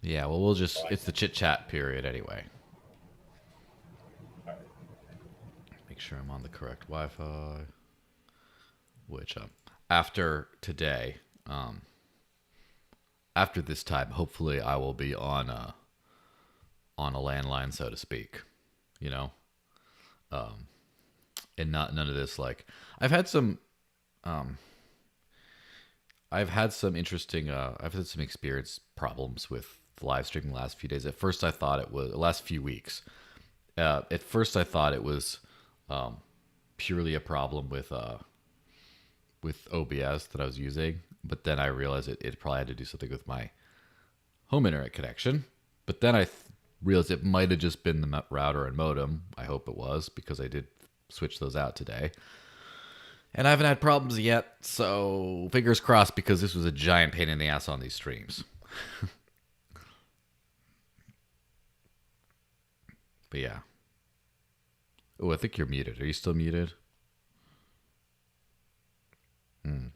Yeah, well, we'll just, it's the chit chat period anyway. All right. Make sure I'm on the correct Wi Fi, which, after today, um, after this time, hopefully I will be on a landline, so to speak, you know? And not none of this, like, I've had some, um, I've had some experience problems with live streaming the last few days. At first, I thought it was the last few weeks. At first, I thought it was um, purely a problem with OBS that I was using, but then I realized it probably had to do something with my home internet connection. But then realized it might have just been the router and modem. I hope it was because I did switch those out today. And I haven't had problems yet, so fingers crossed because this was a giant pain in the ass on these streams. But yeah. Oh, I think you're muted. Are you still muted? Hmm.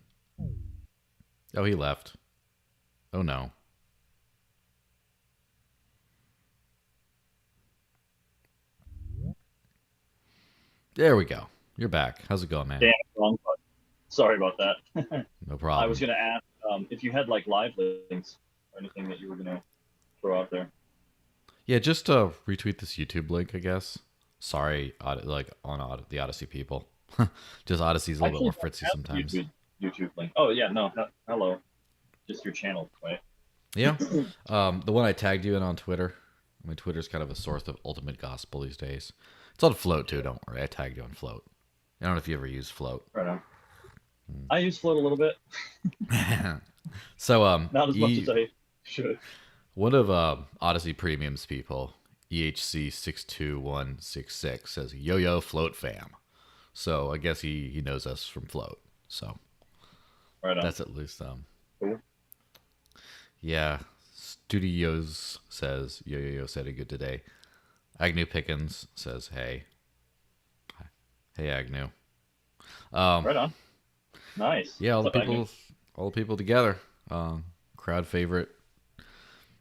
Oh, he left. Oh no. There we go. You're back. How's it going, man? Damn, wrong button. Sorry about that. No I was problem. gonna ask if you had like live links or anything that you were gonna throw out there. Yeah, just retweet this YouTube link, I guess. Sorry, like on the Odyssey people. Just Odyssey's a I little bit actually more don't fritzy have the sometimes. YouTube link. Oh yeah, no, hello, just your channel, right? Yeah. The one I tagged you in on Twitter. I mean, Twitter's kind of a source of ultimate gospel these days. It's on Float too. Don't worry, I tagged you on Float. I don't know if you ever use Float. Right on. I use Float a little bit, So, not as much as I should. one of Odyssey Premium's people, EHC62166, says, "Yo yo Float fam." So I guess he knows us from Float. So Right on. that's at least Cool. yeah. Studios says, "Yo yo yo said it good today." Agnew Pickens says, "Hey, hey Agnew." Um, Right on. Nice. yeah, What's up, Agnew? all the people together. Crowd favorite.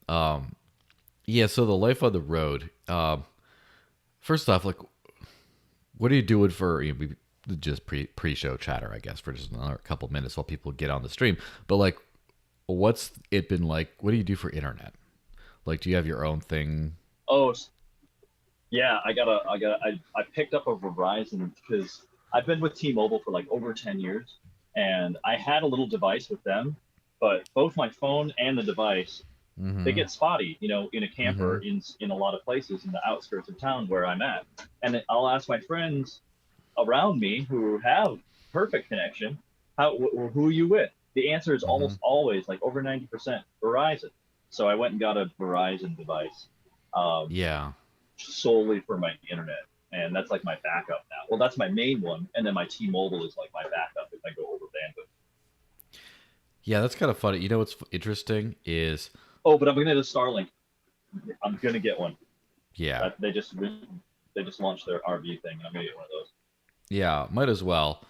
Yeah. So the life on the road. First off, like, what are you doing for just pre-show chatter? I guess for just another couple minutes while people get on the stream. But like, what's it been like? What do you do for internet? Like, do you have your own thing? Oh, yeah. I picked up a Verizon because I've been with T-Mobile for like over 10 years, and I had a little device with them, but both my phone and the device they Mm-hmm. get spotty, in a camper Mm-hmm. in a lot of places in the outskirts of town where I'm at. And I'll ask my friends around me who have perfect connection, who are you with? The answer is Mm-hmm. almost always like over 90% Verizon. So I went and got a Verizon device um, Yeah. solely for my internet. And that's like my backup now. Well, that's my main one. And then my T-Mobile is like my backup if I go over bandwidth. Yeah, that's kind of funny. You know what's interesting is, Oh, but I'm going to get a Starlink. I'm going to get one. yeah, They just launched their RV thing. I'm going to get one of those. yeah, might as well.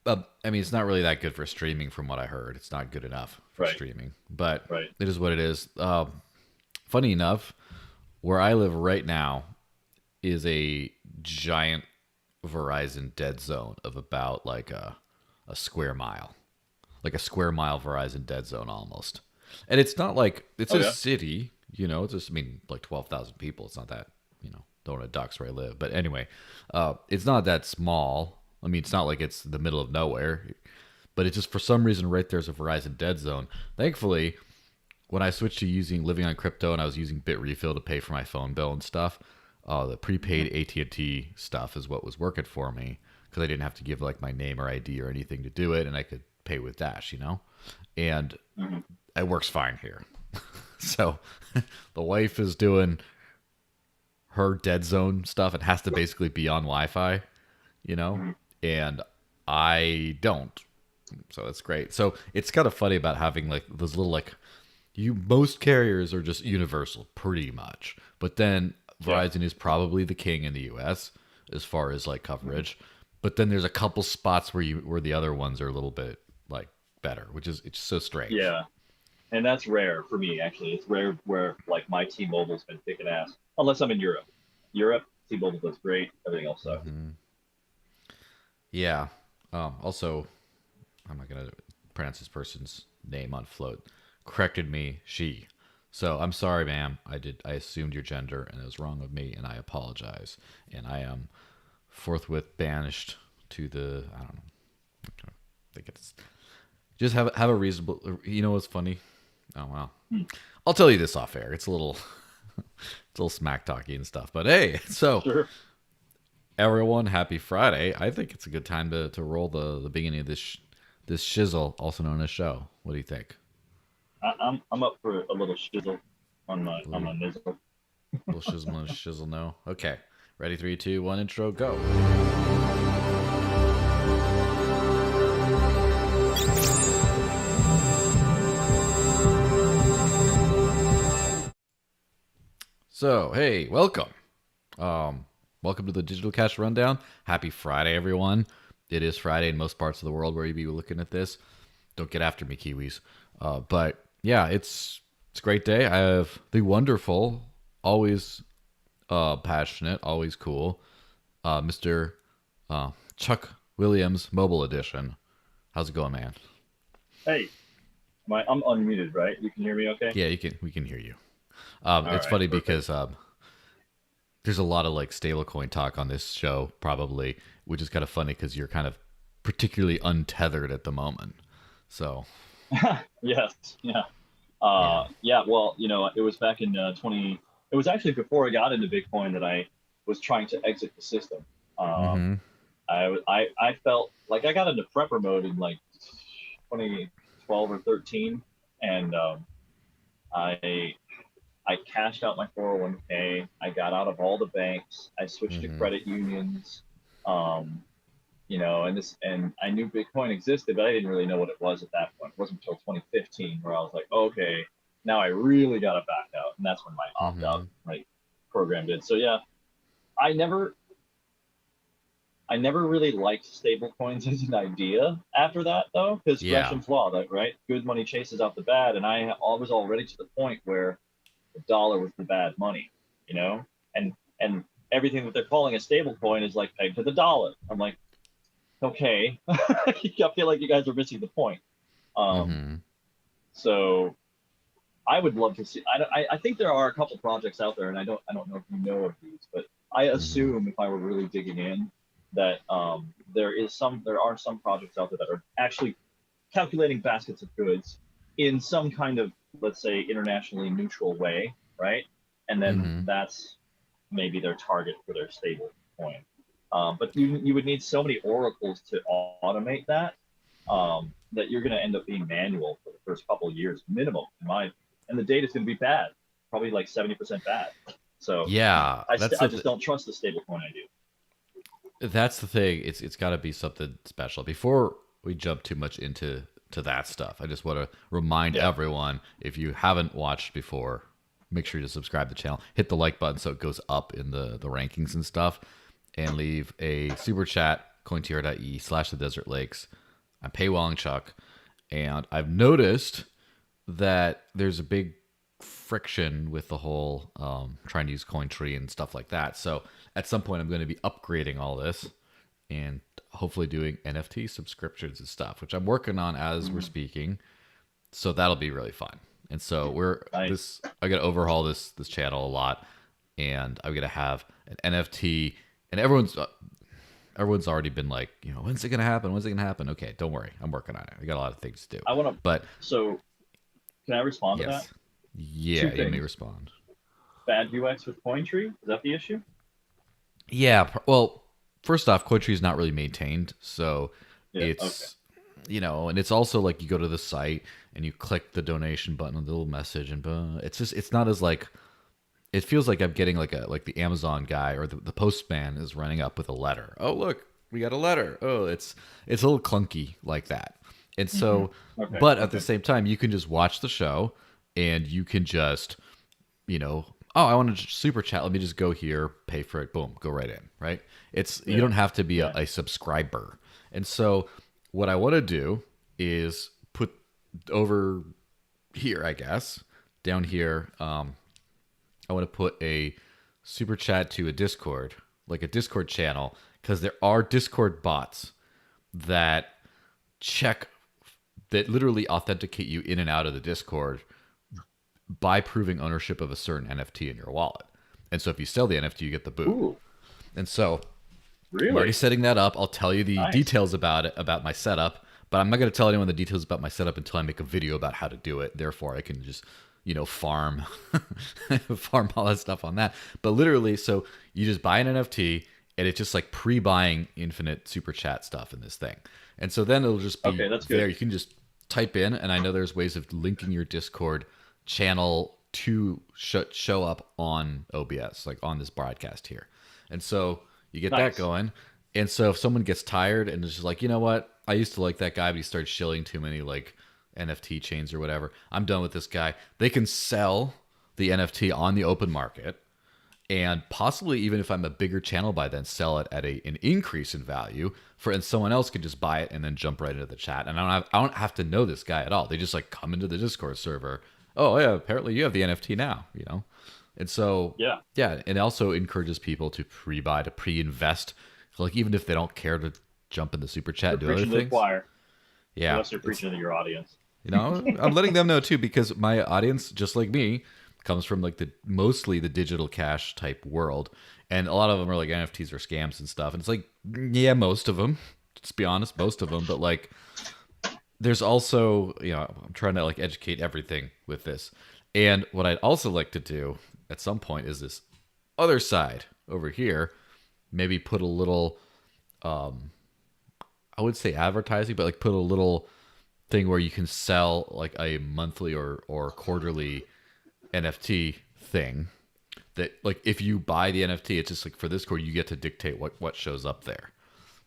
I mean, it's not really that good for streaming, from what I heard. It's not good enough for Right. streaming, but Right. it is what it is. Funny enough, where I live right now is a giant Verizon dead zone of about like a square mile, like a square mile Verizon dead zone almost. And it's not like it's Oh, a yeah. city, it's just, I mean, like 12,000 people. It's not that, don't want to dox where I live. But anyway, it's not that small. I mean, it's not like it's the middle of nowhere, but it's just for some reason right there's a Verizon dead zone. Thankfully, when I switched to living on crypto and I was using Bitrefill to pay for my phone bill and stuff, the prepaid AT&T stuff is what was working for me because I didn't have to give like my name or ID or anything to do it, and I could pay with Dash. And Hmm. it works fine here. So the wife is doing her dead zone stuff and has to basically be on Wi-Fi, you know, Hmm. and I don't. So it's great. So it's kind of funny about having like those little like most carriers are just universal pretty much. But then Yeah. Verizon is probably the king in the US as far as like coverage. But then there's a couple spots where the other ones are a little bit like better, which is it's so strange. Yeah. and that's rare for me actually. It's rare where like my T-Mobile's been kicking ass, unless I'm in Europe. Europe, T-Mobile does great. Everything else sucks. Yeah. Also, I'm not gonna pronounce this person's name on float. Corrected me, she. So I'm sorry, ma'am. I assumed your gender, and it was wrong of me, and I apologize. And I am forthwith banished to the, I don't know. I think it's just have a reasonable. You know what's funny? Oh well, I'll tell you this off air. It's a little it's a little smack talky and stuff. But hey, so Sure. everyone, happy Friday. I think it's a good time to roll the beginning of this shizzle, also known as show. What do you think? I'm up for a little shizzle on my Little, nizzle. little shizzle and shizzle, no? Okay. Ready, 3, 2, 1, intro, go. So, hey, welcome. Welcome to the Digital Cash Rundown. Happy Friday, everyone. It is Friday in most parts of the world where you be looking at this. Don't get after me, Kiwis. But yeah, it's a great day. I have the wonderful, always passionate, always cool, Mr. Chuck Williams Mobile Edition. How's it going, man? Hey, I'm unmuted, right? You can hear me okay? Yeah, we can hear you. All It's right, funny perfect. because there's a lot of like stablecoin talk on this show, probably, which is kind of funny because you're kind of particularly untethered at the moment. So Yes, yeah. yeah. Yeah, well, it was back in 20, it was actually before I got into Bitcoin that I was trying to exit the system. Um, Mm-hmm. I felt like I got into prepper mode in like 2012 or 13, and I I cashed out my 401k. I got out of all the banks. I switched to Mm-hmm. credit unions. Um, and I knew Bitcoin existed, but I didn't really know what it was at that point. It wasn't until 2015 where I was like, okay, now I really got to back out, and that's when my opt out Mm-hmm. like program did. So yeah, I never I never really liked stablecoins as an idea after that though, because Yeah. Gresham's law, that right, good money chases out the bad, and I was already to the point where the dollar was the bad money, you know, and everything that they're calling a stablecoin is like pegged to the dollar. I'm like, okay, I feel like you guys are missing the point. Um, Mm-hmm. so I would love to see. I think there are a couple projects out there, and I don't know if you know of these, but I Mm-hmm. assume if I were really digging in that there are some projects out there that are actually calculating baskets of goods in some kind of, let's say, internationally neutral way, right? And then Mm-hmm. that's maybe their target for their stable coin. But you would need so many oracles to automate that, that you're going to end up being manual for the first couple of years minimum, in my and the data is going to be bad, probably like 70% bad. So Yeah. I just don't trust the stablecoin I do. That's the thing. It's got to be something special. Before we jump too much into that stuff, I just want to remind Yeah. everyone, if you haven't watched before, make sure to subscribe to the channel, hit the like button so it goes up in the rankings and stuff, and leave a super chat, cointr.e/the desert lakes. I'm paywalling Chuck, and I've noticed that there's a big friction with the whole trying to use Cointree and stuff like that. So at some point, I'm going to be upgrading all this and hopefully doing NFT subscriptions and stuff, which I'm working on as we're Mm, speaking. So that'll be really fun. And so nice. I got to overhaul this channel a lot, and I'm gonna have an NFT, and everyone's already been like, when's it gonna happen? When's it gonna happen? Okay, don't worry, I'm working on it. I got a lot of things to do, I want to. but So can I respond to that? yes, yeah, Two you may things. respond. Bad UX with Cointree. Is that the issue? Yeah, well, first off, Cointree is not really maintained, so Yeah. Okay. it's and it's also like you go to the site and you click the donation button with a little message, and it's not as like it feels like I'm getting like the Amazon guy or the postman is running up with a letter. Oh, look, we got a letter. Oh, it's a little clunky like that. And Hmm. so, Okay. but at the Okay. same time, you can just watch the show and you can just, oh, I want to super chat. Let me just go here, pay for it. Boom, go right in. Right. You Yeah. don't have to be Yeah. a subscriber. And so, what I want to do is put over here, I guess. Down here, I want to put a super chat to a Discord, like a Discord channel, because there are Discord bots that check, that literally authenticate you in and out of the Discord by proving ownership of a certain NFT in your wallet. And so if you sell the NFT, you get the boot. Ooh, And so I'm really? already setting that up. I'll tell you the Nice. details about it, about my setup, but I'm not going to tell anyone the details about my setup until I make a video about how to do it. Therefore, I can just, farm, farm all that stuff on that. But literally, so you just buy an NFT, and it's just like pre-buying infinite super chat stuff in this thing. And so then it'll just be Okay, that's there. good. You can just type in, and I know there's ways of linking your Discord channel to show up on OBS, like on this broadcast here. And so you get Nice. that going. And so if someone gets tired and is just like, you know what, I used to like that guy, but he started shilling too many like NFT chains or whatever, I'm done with this guy. They can sell the NFT on the open market, and possibly, even if I'm a bigger channel by then, sell it at an increase in value and someone else could just buy it and then jump right into the chat. And I don't have to know this guy at all. They just like come into the Discord server. Oh yeah, apparently you have the NFT now, And so Yeah. yeah, it also encourages people to pre-buy, to pre-invest, like even if they don't care to jump in the super chat and do You're other preaching to the things. choir, Yeah, unless you're preaching to your audience. I'm letting them know too, because my audience, just like me, comes from like mostly the digital cash type world, and a lot of them are like NFTs or scams and stuff. And it's like, yeah, most of them. Let's be honest, most of them. But like, there's also, I'm trying to like educate everything with this. And what I'd also like to do at some point is this other side over here, maybe put a little, I would say advertising, but like put a little thing where you can sell like a monthly or quarterly NFT thing, that like if you buy the NFT, it's just like for this core, you get to dictate what shows up there.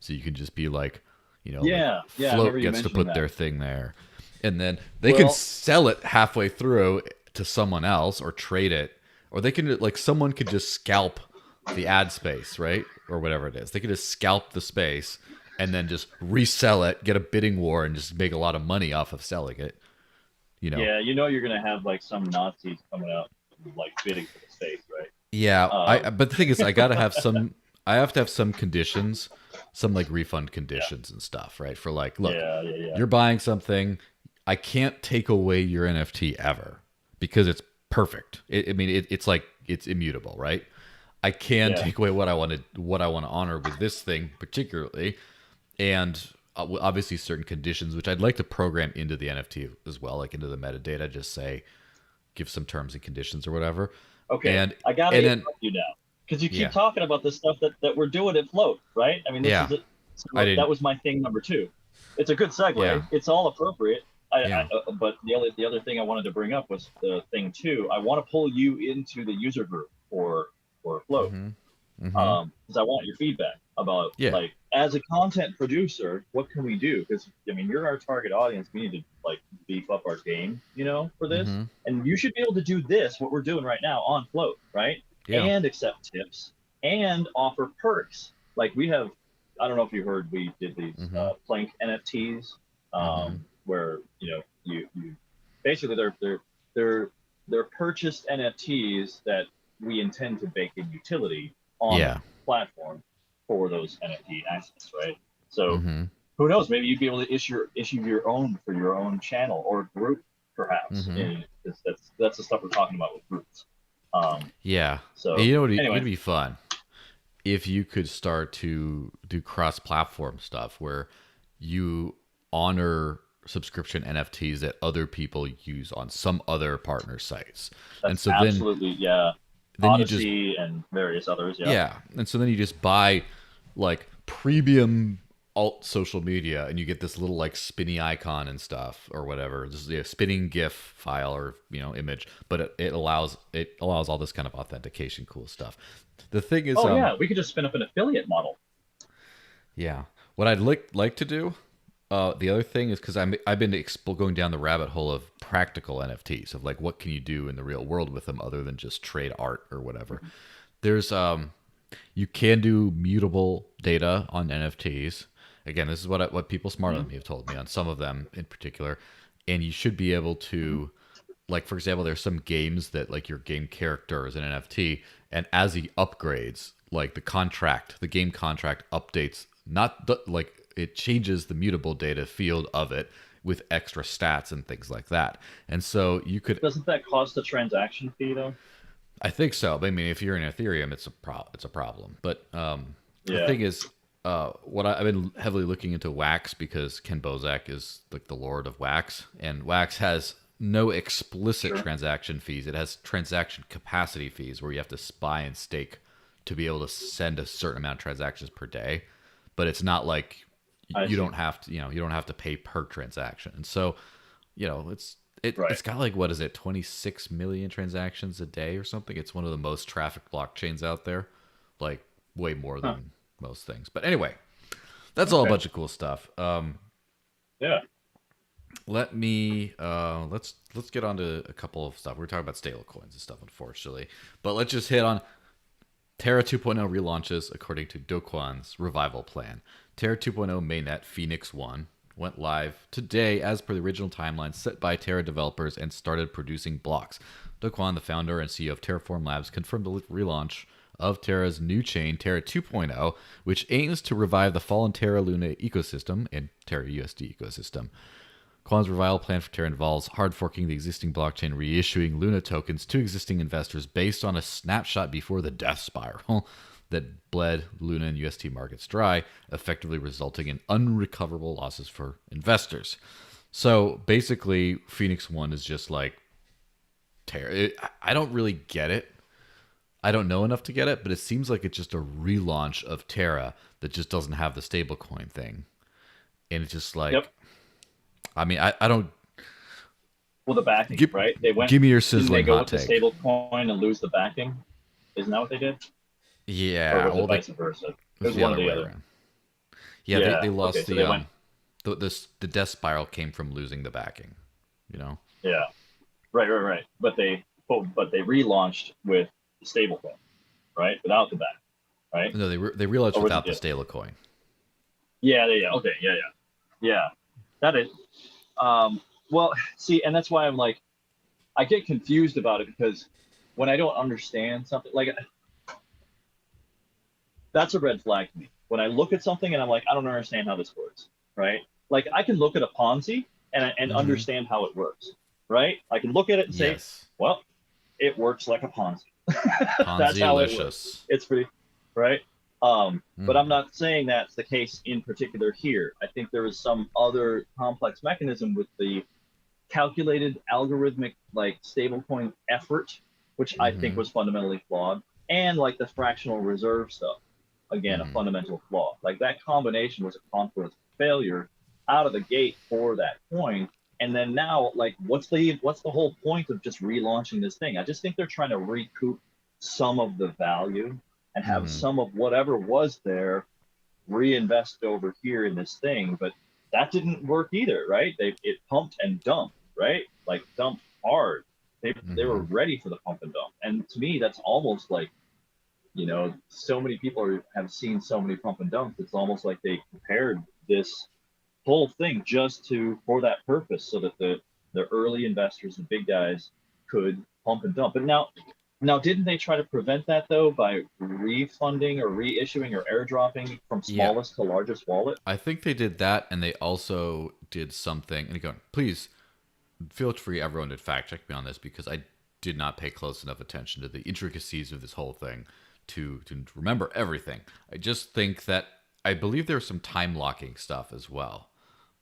So you can just be like, Yeah, yeah, I Float remember you gets to mentioning put their that. thing there. And then they can Well, sell it halfway through to someone else or trade it. Or they can, like, someone could just scalp the ad space, right? Or whatever it is. They could just scalp the space and then just resell it, get a bidding war, and just make a lot of money off of selling it. yeah, you're gonna have like some Nazis coming out like bidding for the space, right? Yeah, Um, but the thing is, I have to have some conditions, some like refund yeah, conditions and stuff, right? For like, look, yeah, yeah, yeah, you're buying something, I can't take away your NFT ever because it's perfect. It's like it's immutable, right? I can yeah. take away what I want to honor with this thing particularly, and obviously certain conditions which I'd like to program into the NFT as well, like into the metadata. Just say, give some terms and conditions or whatever, Okay, and I gotta and then interrupt you now because you keep yeah, talking about this stuff that we're doing at Float, right? I mean, this yeah, is it. I So that didn't, was my thing number two. It's a good yeah, segue. It's all appropriate. yeah, But the other thing I wanted to bring up was the thing two. I want to pull you into the user group for Float, mm-hmm, mm-hmm, because I want your feedback about, yeah, like, as a content producer, what can we do? Because I mean, you're our target audience. We need to like beef up our game, for this. mm-hmm, And you should be able to do this, what we're doing right now on Float, right? yeah, And accept tips and offer perks. Like we have, I don't know if you heard, we did these mm-hmm, Plank NFTs, mm-hmm, where you basically they're purchased NFTs that we intend to bake in utility on the yeah, platform for those NFT assets, right? So mm-hmm, who knows? Maybe you'd be able to issue your own for your own channel or group, perhaps. mm-hmm. And that's the stuff we're talking about with groups. Yeah. And So it'd anyway, be fun if you could start to do cross-platform stuff where you honor subscription NFTs that other people use on some other partner sites. And that's so absolutely, yeah. then you just Odyssey and various others, yeah. yeah. And so then you just buy like premium alt social media and you get this little like spinny icon and stuff or whatever. This is a spinning GIF file or image, but it allows all this kind of authentication cool stuff. The thing is Oh yeah, we could just spin up an affiliate model. yeah. What I'd like to do, the other thing is because I've been going down the rabbit hole of practical NFTs of like what can you do in the real world with them other than just trade art or whatever. There's you can do mutable data on NFTs. Again, this is what people smarter than me have told me on some of them in particular, and you should be able to like for example, there's some games that like your game character is an NFT, and as he upgrades, like the game contract updates, not the, like it changes the mutable data field of it with extra stats and things like that. And so you could, Doesn't that cost a transaction fee though? I think so. But I mean, if you're in Ethereum, it's a problem. But the Yeah. thing is, I've been heavily looking into Wax because Ken Bozak is like the lord of Wax, and Wax has no explicit Sure. transaction fees. It has transaction capacity fees where you have to buy and stake to be able to send a certain amount of transactions per day. But it's not like I you see. don't have to, you don't have to pay per transaction. And so, Right. it's got like, what is it, 26 million transactions a day or something. It's one of the most trafficked blockchains out there, like way more Huh. than most things. But anyway, that's all a Okay. bunch of cool stuff. Yeah. Let me let's get on to a couple of stuff. We're talking about stable coins and stuff, unfortunately, but let's just hit on Terra 2.0 relaunches according to Do Kwon's revival plan. Terra 2.0 mainnet Phoenix 1 went live today as per the original timeline set by Terra developers and started producing blocks. Do Kwon, the founder and CEO of Terraform Labs, confirmed the relaunch of Terra's new chain, Terra 2.0, which aims to revive the fallen Terra Luna ecosystem and Terra USD ecosystem. Kwon's revival plan for Terra involves hard forking the existing blockchain, reissuing Luna tokens to existing investors based on a snapshot before the death spiral that bled Luna and UST markets dry, effectively resulting in unrecoverable losses for investors. So basically, Phoenix 1 is just like Terra. I don't really get it. I don't know enough to get it, but it seems like it's just a relaunch of Terra that just doesn't have the stablecoin thing. And it's just Yep. like, I mean, I don't. Well, the backing, Give, right? They went. give me your Didn't they sizzling go hot with the take. stable coin and lose the backing? Isn't that what they did? Or Yeah, was it well, vice versa? It it's was the one or other the way other. around. Yeah, Yeah. they Okay. lost So they went. the death spiral came from losing the backing. You know. Yeah. Right. But they relaunched with the stable coin, right? Without the back, right? No, they realized Or was it without the just? stablecoin. Yeah. Okay. Yeah. That is. Well, see, and that's why I'm like, I get confused about it because when I don't understand something, like that's a red flag to me. When I look at something and I'm like, I don't understand how this works, right? Like I can look at a Ponzi and Mm-hmm. understand how it works, right? I can look at it and say, Yes, well, it works like a Ponzi. That's how it works. Ponzi-licious. It's pretty, right? But I'm Mm-hmm. not saying that's the case in particular here. I think there is some other complex mechanism with the calculated algorithmic like stablecoin effort, which I think Mm-hmm. was fundamentally flawed, and like the fractional reserve stuff, again, a Mm-hmm. fundamental flaw. Like that combination was a confluence failure out of the gate for that coin. And then now, like, what's the whole point of just relaunching this thing? I just think they're trying to recoup some of the value and have Mm-hmm. some of whatever was there reinvest over here in this thing. But that didn't work either, right? It pumped and dumped, right? Like dumped hard. They were Mm-hmm. ready for the pump and dump. And to me, that's almost like, so many people have seen so many pump and dumps. It's almost like they prepared this whole thing just for that purpose, so that the early investors, the big guys, could pump and dump. But now, didn't they try to prevent that though by refunding or reissuing or airdropping from Yeah, smallest to largest wallet? I think they did that, and they also did something. And again, please feel free, everyone, to fact check me on this because I did not pay close enough attention to the intricacies of this whole thing to remember everything. I just think that I believe there's some time locking stuff as well.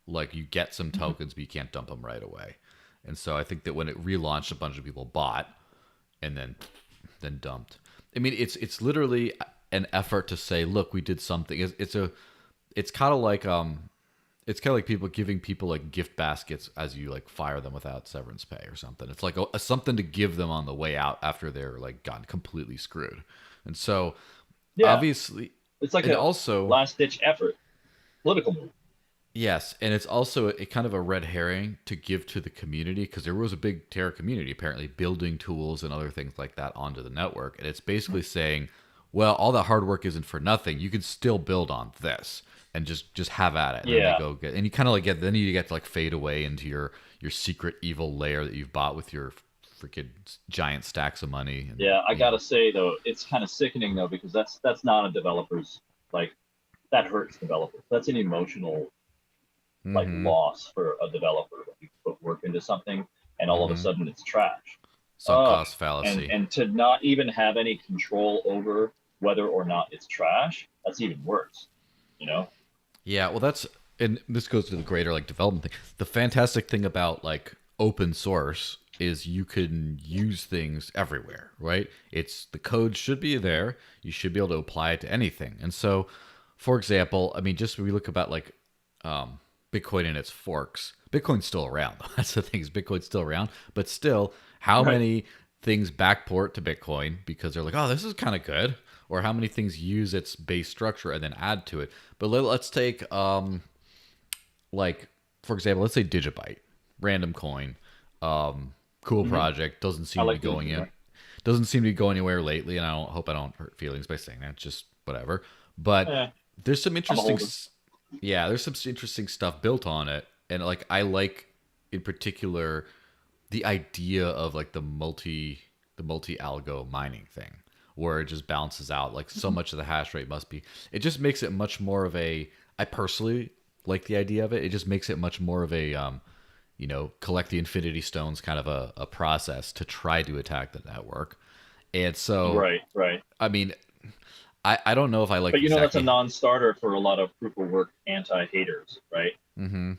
Like you get some tokens, but you can't dump them right away. And so I think that when it relaunched, a bunch of people bought and then dumped. I mean, it's literally an effort to say, look, we did something. It's kind of like it's kind of like people giving people like gift baskets as you like fire them without severance pay or something. It's like something to give them on the way out after they're like gotten completely screwed. And so Yeah, obviously, it's like and a also last ditch effort, political move. yes, and it's also a kind of a red herring to give to the community because there was a big Terra community apparently building tools and other things like that onto the network, and it's basically saying, well, all that hard work isn't for nothing. You can still build on this and just have at it, and then they Yeah, go get, and you kind of like get then you get to like fade away into your secret evil layer that you've bought with your freaking giant stacks of money. And Yeah, I gotta say though, it's kind of sickening though, because that's not a developer's, like, that hurts developers. That's an emotional, like, mm-hmm, loss for a developer when you put work into something and all of a mm-hmm. sudden it's trash. Sunk Uh, cost and fallacy. and to not even have any control over whether or not it's trash, that's even worse. You know? Yeah, well, and this goes to the greater like development thing. The fantastic thing about like open source is you can use things everywhere, right? It's the code should be there. You should be able to apply it to anything. And so, for example, I mean, just when we look about like Bitcoin and its forks, Bitcoin's still around. That's the thing is Bitcoin's still around, but still, how Right. many things backport to Bitcoin because they're like, oh, this is kind of good, or how many things use its base structure and then add to it. But let's take like for example, let's say Digibyte, random coin, cool Hmm. project, doesn't I seem to be like going those. in, doesn't seem to be going anywhere lately, and I don't hope I don't hurt feelings by saying that. Just whatever. But Eh, there's some I'm a interesting, holder. yeah, there's some interesting stuff built on it, and like I like in particular the idea of like the multi algo mining thing where it just balances out like so much of the hash rate must be, it just makes it much more of a, I personally like the idea of it. It just makes it much more of a collect the infinity stones kind of a process to try to attack the network. And so Right, right. I mean, I don't know if I like But you know that's a exactly. non-starter for a lot of proof of work anti-haters, right? Mm-hmm.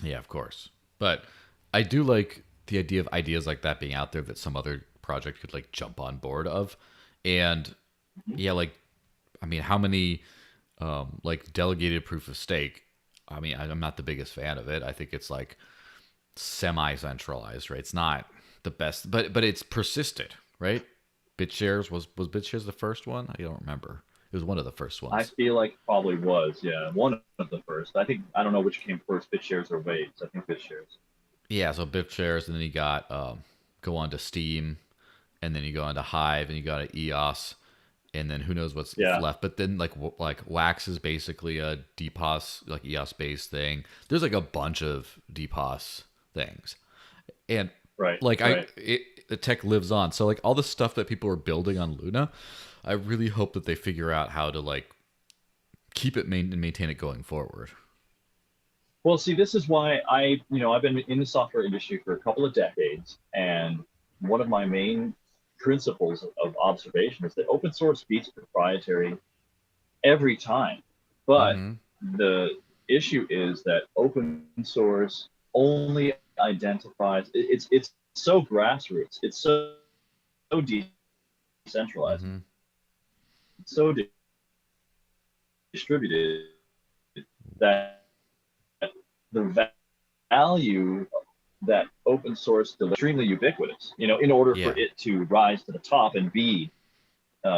Yeah, of course. But I do like the idea of ideas like that being out there that some other project could like jump on board of. And Mhm. yeah, like I mean, how many like delegated proof of stake? I mean, I'm not the biggest fan of it. I think it's like semi-centralized, right? It's not the best, but it's persisted, right? BitShares was BitShares the first one? I don't remember. It was one of the first I ones. feel like probably was, yeah, one of the first. I think I don't know which came first, BitShares or Waves. I think BitShares. Yeah, so BitShares, and then you got go on to Steam, and then you go on to Hive, and you got to EOS, and then who knows what's Yeah, left. But then like Wax is basically a DPoS like EOS based thing. There's like a bunch of DPoS things, and right, like right. the tech lives on. So like all the stuff that people are building on Luna, I really hope that they figure out how to like keep it and maintain it going forward. Well, see, this is why I've been in the software industry for a couple of decades, and one of my main principles of observation is that open source beats proprietary every time. But Mm-hmm. the issue is that open source only identifies it's so grassroots, it's so decentralized, Mm-hmm. it's so distributed that the value that open source delivers is extremely ubiquitous. In order for Yeah. it to rise to the top and be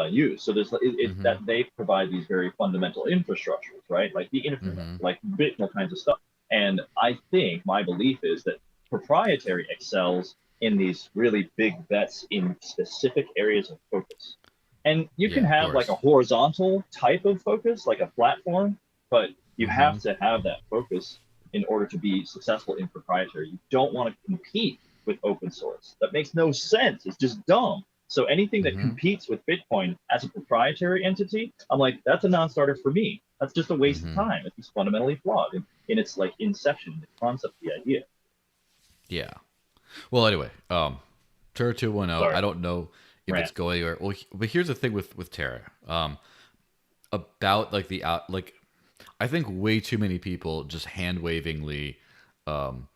used. So Mm-hmm. that they provide these very fundamental infrastructures, right? Like the internet, Mm-hmm. like Bitcoin kinds of stuff. And I think my belief is that proprietary excels in these really big bets in specific areas of focus. And you can Yeah, of have like a course. horizontal type of focus, like a platform, but you Mm-hmm. have to have that focus in order to be successful in proprietary. You don't want to compete with open source. That makes no sense. It's just dumb. So anything that Mm-hmm. competes with Bitcoin as a proprietary entity, I'm like, that's a non-starter for me. That's just a waste of Mm-hmm. time. It's fundamentally flawed in its like inception, the concept, the idea. Yeah. Well, anyway, Terra 2.0, Sorry, I don't know if it's rant. going anywhere. Well, but here's the thing with Terra. About like the out like I think way too many people um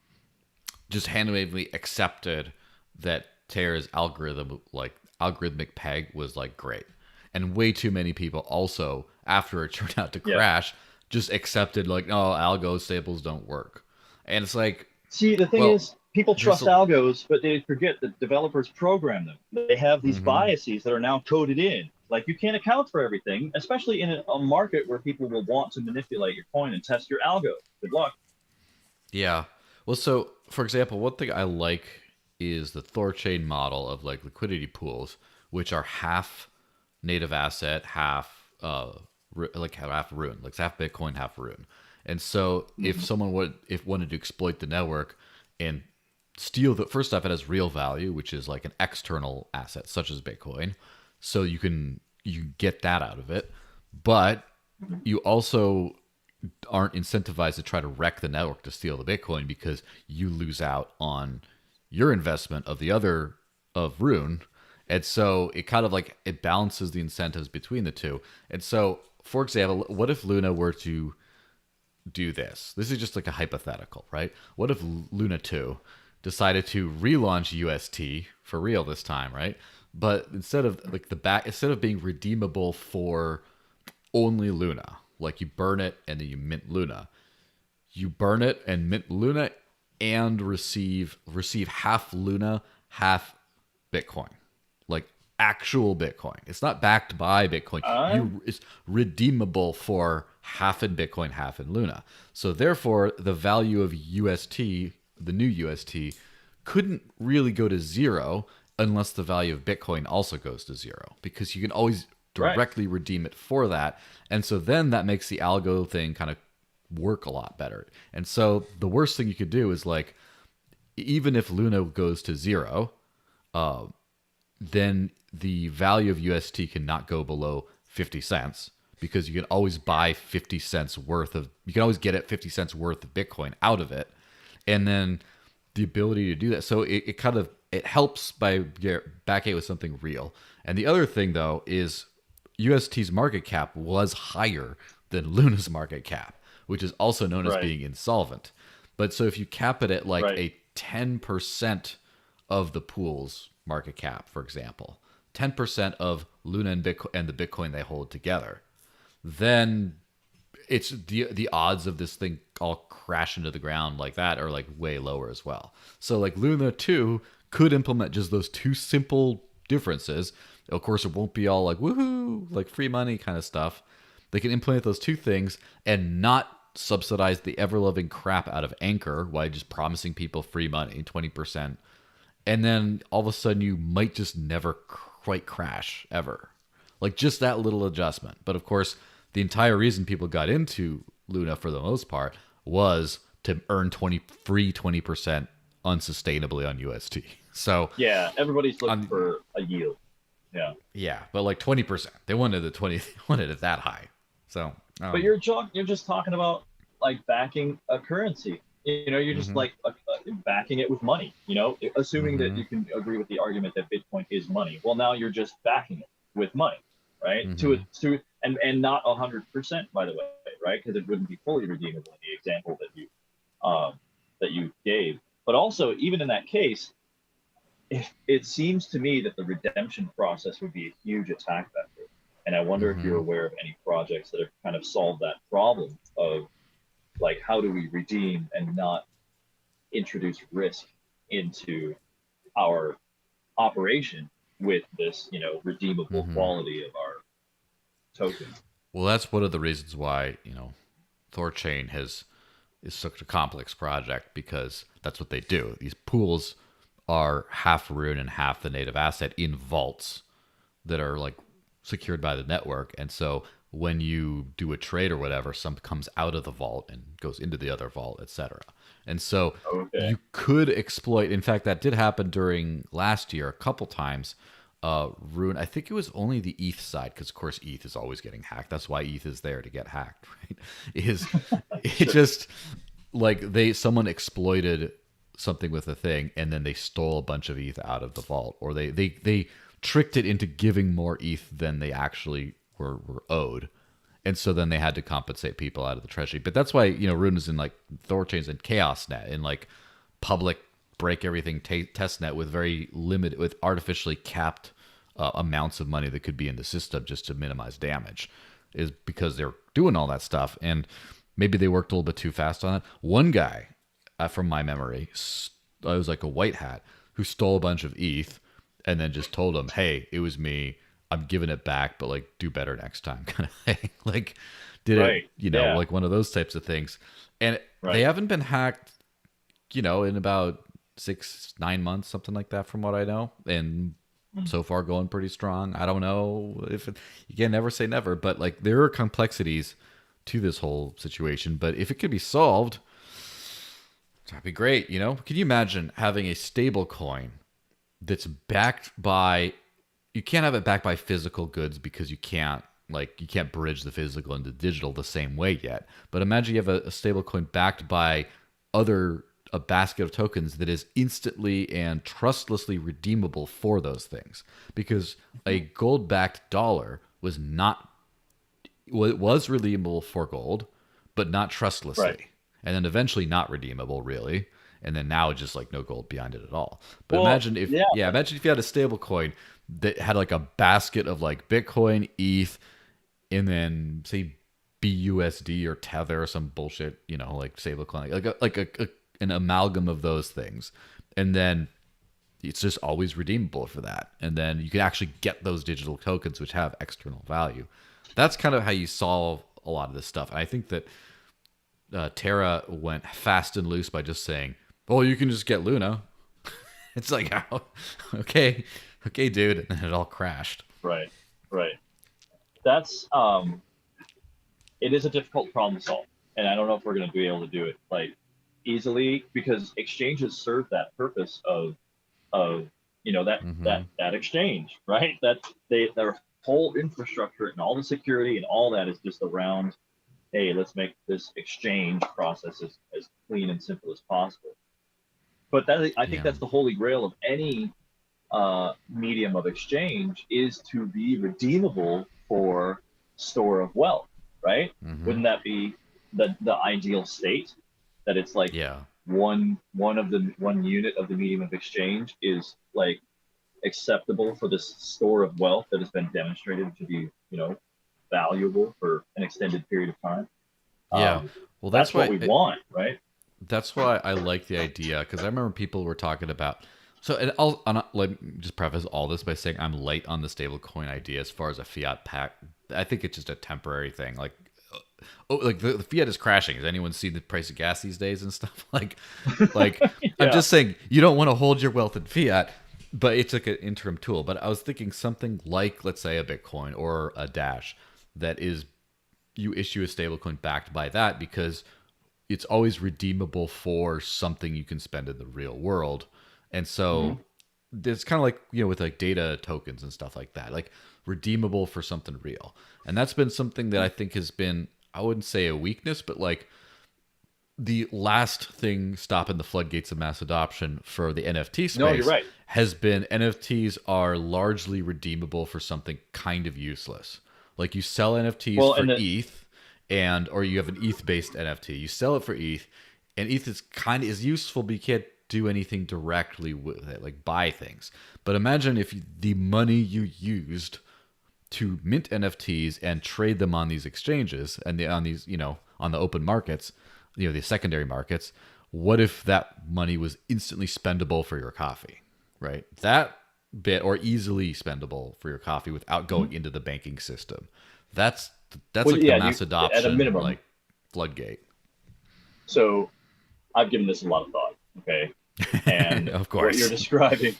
just hand wavingly accepted that Terra's algorithmic peg was like great. And way too many people also, after it turned out to Yeah. crash, just accepted like, no, algo stables don't work. And it's like, See, the thing well, is, people there's trust a algos, but they forget that developers program them. They have these mm-hmm. biases that are now coded in. Like you can't account for everything, especially in a market where people will want to manipulate your coin and test your algo. Good luck. Yeah. Well, so for example, one thing I like is the Thorchain model of like liquidity pools, which are half native asset, half like half Rune, like it's half Bitcoin, half Rune. And so if someone wanted to exploit the network and steal the first off, it has real value, which is like an external asset such as Bitcoin. So you get that out of it. But you also aren't incentivized to try to wreck the network to steal the Bitcoin because you lose out on your investment of the other of Rune. And so it kind of like it balances the incentives between the two. And so, for example, what if Luna were to do this? This is just like a hypothetical, right? What if Luna 2 decided to relaunch UST for real this time, right? But instead of like instead of being redeemable for only Luna, like you burn it and then you mint Luna, you burn it and mint Luna and receive half Luna, half Bitcoin, like actual Bitcoin. It's not backed by Bitcoin. It's redeemable for half in Bitcoin, half in Luna. So therefore, the value of UST, the new UST, couldn't really go to zero unless the value of Bitcoin also goes to zero, because you can always directly redeem it for that. And so then that makes the algo thing kind of work a lot better. And so the worst thing you could do is like, even if Luna goes to zero, then the value of UST cannot go below 50 cents, because you can always buy 50 cents worth of, you can always get it 50 cents worth of Bitcoin out of it. And then the ability to do that. So it kind of, it helps by backing it with something real. And the other thing though is UST's market cap was higher than Luna's market cap, which is also known as being insolvent. But so if you cap it at like a 10% of the pool's market cap, for example, 10% of Luna and Bitcoin and the Bitcoin they hold together, then it's the odds of this thing all crash into the ground like that are like way lower as well. So like Luna 2 could implement just those two simple differences. Of course, it won't be all like woohoo, like free money kind of stuff. They can implement those two things and not subsidize the ever-loving crap out of Anchor while just promising people free money, 20%. And then all of a sudden you might just never quite crash ever. Like just that little adjustment. But of course, the entire reason people got into Luna for the most part was to earn free 20% unsustainably on UST. So yeah, everybody's looking for a yield. Yeah, but like 20%. They wanted they wanted it that high. So but you're just talking about like backing a currency. You're just like backing it with money, assuming that you can agree with the argument that Bitcoin is money. Well, now you're just backing it with money, right? And not 100%, by the way, right? Because it wouldn't be fully redeemable in the example that you gave. But also, even in that case, it seems to me that the redemption process would be a huge attack vector. And I wonder if you're aware of any projects that have kind of solved that problem of like, how do we redeem and not introduce risk into our operation with this, redeemable quality of our token? Well, that's one of the reasons why, Thorchain is such a complex project, because that's what they do. These pools are half Rune and half the native asset in vaults that are like secured by the network. And so when you do a trade or whatever, some comes out of the vault and goes into the other vault, etc. And so you could exploit. In fact, that did happen during last year a couple times. Rune, I think it was only the ETH side, because of course ETH is always getting hacked. That's why ETH is there, to get hacked, right? It just like someone exploited something with a thing, and then they stole a bunch of ETH out of the vault, or they tricked it into giving more ETH than they actually were owed. And so then they had to compensate people out of the treasury. But that's why, Rune is in like Thorchain's and ChaosNet, in like public break everything testnet with very limited, with artificially capped amounts of money that could be in the system just to minimize damage, is because they're doing all that stuff. And maybe they worked a little bit too fast on it. One guy, from my memory, it was like a white hat who stole a bunch of ETH and then just told him, hey, it was me. I'm giving it back, but like do better next time, kind of thing. Like did it, like one of those types of things. And they haven't been hacked, in about 6-9 months, something like that, from what I know. And so far going pretty strong. I don't know if you can never say never, but like there are complexities to this whole situation. But if it could be solved, that'd be great. You know, can you imagine having a stable coin that's backed by, you can't have it backed by physical goods because you can't, like, you can't bridge the physical into digital the same way yet. But imagine you have a stable coin backed by a basket of tokens that is instantly and trustlessly redeemable for those things. Because a gold backed dollar was not, it was redeemable for gold, but not trustlessly. Right. And then eventually not redeemable, really. And then now just like no gold behind it at all. But Well, imagine if, yeah, yeah, imagine if you had a stable coin that had like a basket of like Bitcoin, ETH, and then say BUSD or Tether or some bullshit, you know, like stablecoin, an amalgam of those things. And then it's just always redeemable for that. And then you can actually get those digital tokens which have external value. That's kind of how you solve a lot of this stuff. And I think that Terra went fast and loose by just saying, "Well, you can just get Luna." It's like, oh, okay, dude, and it all crashed. right, right. That's it is a difficult problem to solve, and I don't know if we're going to be able to do it like easily, because exchanges serve that purpose of that exchange, right? That their whole infrastructure and all the security and all that is just around, hey, let's make this exchange process as clean and simple as possible. But I think Yeah. that's the holy grail of any medium of exchange, is to be redeemable for store of wealth, right? Mm-hmm. Wouldn't that be the ideal state? That it's like Yeah. one unit of the medium of exchange is like acceptable for this store of wealth that has been demonstrated to be, valuable for an extended period of time. Yeah. Well, That's what we want, right? that's why I like the idea, because I remember people were talking about. So, and let me just preface all this by saying I'm light on the stablecoin idea as far as a fiat pack. I think it's just a temporary thing. Like, like the fiat is crashing. Has anyone seen the price of gas these days and stuff? Like I'm Yeah. just saying you don't want to hold your wealth in fiat, but it's like an interim tool. But I was thinking something like, let's say, a Bitcoin or a Dash, that is, you issue a stablecoin backed by that, because it's always redeemable for something you can spend in the real world. And so it's kind of like, with like data tokens and stuff like that, like redeemable for something real. And that's been something that I think has been, I wouldn't say a weakness, but like the last thing stopping the floodgates of mass adoption for the NFT space No, you're right. has been NFTs are largely redeemable for something kind of useless. Like you sell NFTs Well, for and ETH, or you have an ETH based NFT. You sell it for ETH, and ETH is useful, but you can't do anything directly with it, like buy things. But imagine if the money you used to mint NFTs and trade them on these exchanges and on these, on the open markets, the secondary markets, what if that money was instantly spendable for your coffee, right? That bit, or easily spendable for your coffee without going into the banking system. That's well, like yeah, the mass at a adoption, minimum. like floodgate. So I've given this a lot of thought, okay? And Of what you're course. describing,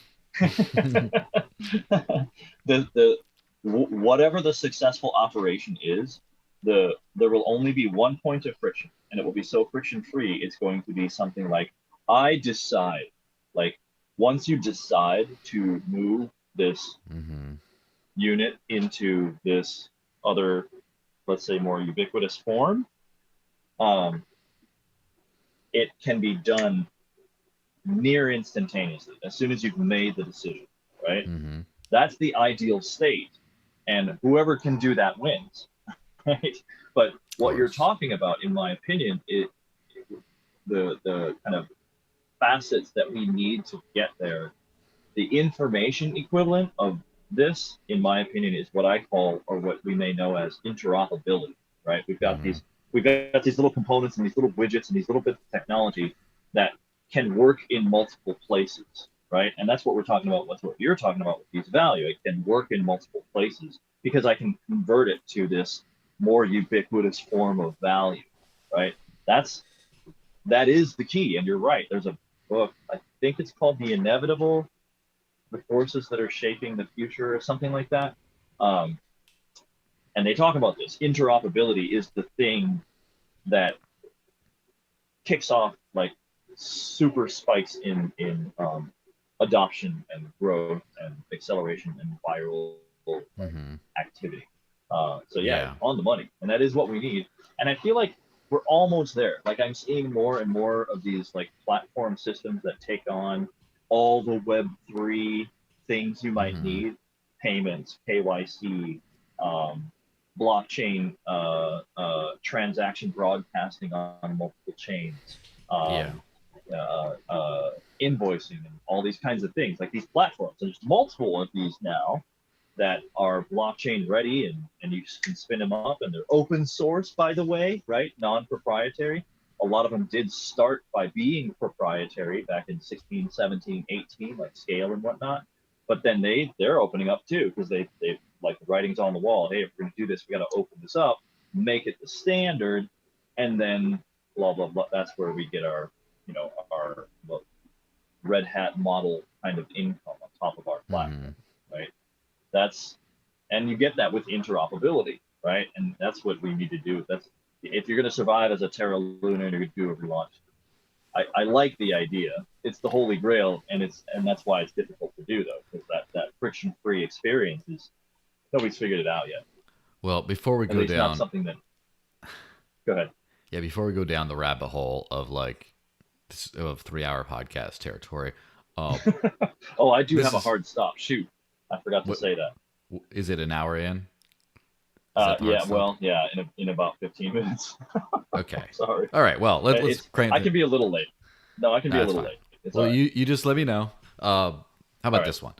whatever the successful operation is, there will only be one point of friction, and it will be so friction free. It's going to be something like, I decide, like once you decide to move this unit into this other, let's say, more ubiquitous form, it can be done near instantaneously as soon as you've made the decision, right? That's the ideal state, and whoever can do that wins, right? But what you're talking about, in my opinion, the kind of facets that we need to get there. The information equivalent of this, in my opinion, is what I call, or what we may know as, interoperability, right? We've got these little components and these little widgets and these little bits of technology that can work in multiple places, right? And that's what we're talking about. What's what you're talking about with these value? It can work in multiple places because I can convert it to this more ubiquitous form of value, right? That is the key. And you're right. There's a book, I think it's called The Inevitable, the forces that are shaping the future, or something like that. And they talk about this. Interoperability is the thing that kicks off like super spikes in adoption and growth and acceleration and viral like Mm-hmm. activity. So yeah, Yeah. on the money, and that is what we need. And I feel like we're almost there. Like I'm seeing more and more of these like platform systems that take on all the Web3 things you might Mm-hmm. need: payments, KYC, um, blockchain, transaction broadcasting on multiple chains, Yeah. um, invoicing, and all these kinds of things. Like these platforms, there's multiple of these now that are blockchain ready, and you can spin them up, and they're open source, by the way, right? Non-proprietary. A lot of them did start by being proprietary back in 16, 17, 18, like Scale and whatnot. But then they're opening up too, because they like the writing's on the wall. Hey, if we're gonna do this, we got to open this up, make it the standard, and then blah blah blah. That's where we get our, our Red Hat model kind of income on top of our Mm-hmm. platform, right? That's and you get that with interoperability, right? And that's what we need to do. That's if you're going to survive as a Terra Luna, you're going to do a relaunch. I like the idea. It's the holy grail, and that's why it's difficult to do though, because that friction-free experience is nobody's figured it out yet. Well, before we At go least not down, something that. Go ahead. yeah, before we go down the rabbit hole of like of 3 hour podcast territory, um, Oh, I do this have a is hard stop. Shoot, I forgot to what say that. is it an hour in? Is that the hard Yeah, stop? well, yeah, in about 15 minutes. Okay. Sorry. All right. Well, let's It's crank I the. can be a little late. No, I can be Nah, a that's little fine. late. It's all Well, right. you just let me know. How All about right. this one?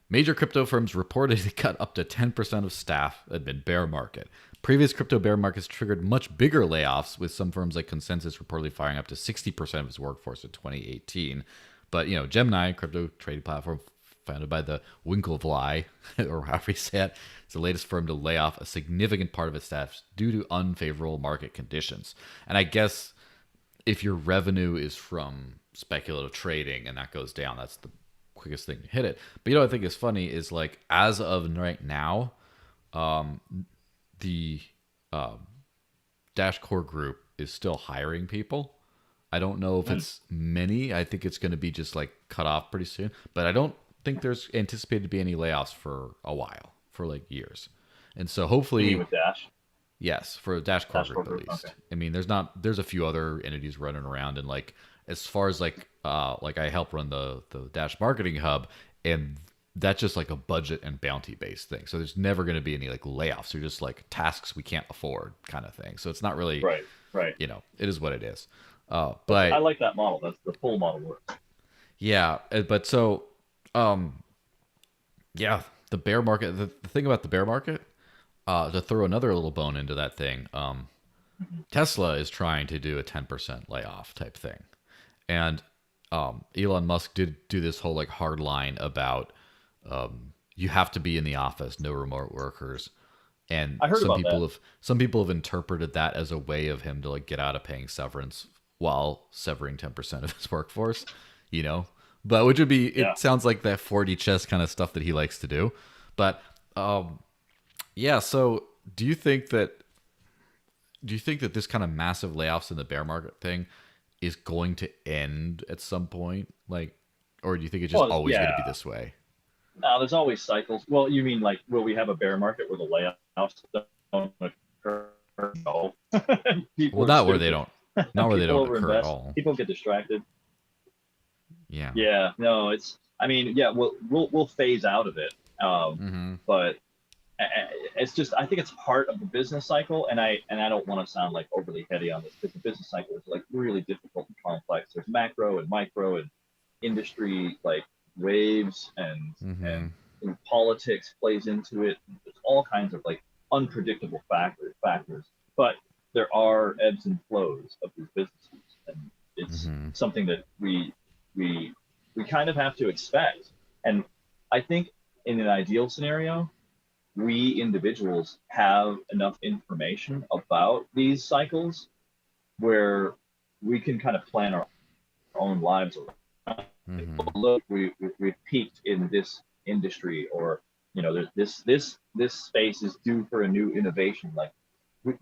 Major crypto firms reported to cut up to 10% of staff amid bear market. Previous crypto bear markets triggered much bigger layoffs, with some firms like Consensus reportedly firing up to 60% of its workforce in 2018. But, Gemini, crypto trading platform founded by the Winklevi, or however you say it, is the latest firm to lay off a significant part of its staff due to unfavorable market conditions. And I guess if your revenue is from speculative trading and that goes down, that's the quickest thing to hit it. But I think is funny is like as of right now, the Dash Core group is still hiring people. I don't know if Hmm. it's many. I think it's going to be just like cut off pretty soon. But I don't think there's anticipated to be any layoffs for a while, for like years. And so You mean hopefully, with Dash? yes, for a Dash Core Dash Core group at Group? Okay. least. I mean, there's a few other entities running around, and like as far as like I help run the Dash Marketing Hub, and that's just like a budget and bounty based thing. So there's never going to be any like layoffs. They're just like tasks we can't afford kind of thing. So it's not really, Right. Right. it is what it is. I But like that model. That's the full model works. yeah, but so um yeah, the bear market. The thing about the bear market, to throw another little bone into that thing, Tesla is trying to do a 10% layoff type thing. And Elon Musk did do this whole like hard line about you have to be in the office, no remote workers. And I heard about that. some people have interpreted that as a way of him to like get out of paying severance while severing 10% of his workforce, you know. But which would be Yeah. it sounds like that 40 chess kind of stuff that he likes to do. But yeah, so do you think that this kind of massive layoffs in the bear market thing is going to end at some point? Like, or do you think it's just Well, always going to be yeah. this way? Now there's always cycles. Well, you mean like will we have a bear market where the layoffs don't occur? No. People Well, are stupid. not where they People don't occur at overinvest. all. People get distracted. Yeah. Yeah. No, it's. I mean, yeah, we'll phase out of it. Mm-hmm. But it's just I think it's part of the business cycle, and I don't want to sound like overly heady on this because the business cycle is like really difficult and complex. There's macro and micro and industry like waves Mm-hmm. and politics plays into it. There's all kinds of like unpredictable factors, but there are ebbs and flows of these businesses, and it's Mm-hmm. something that we we kind of have to expect. And I think in an ideal scenario, we individuals have enough information about these cycles where we can kind of plan our own lives around. Mm-hmm. Look, we've peaked in this industry, or you know, this space is due for a new innovation. Like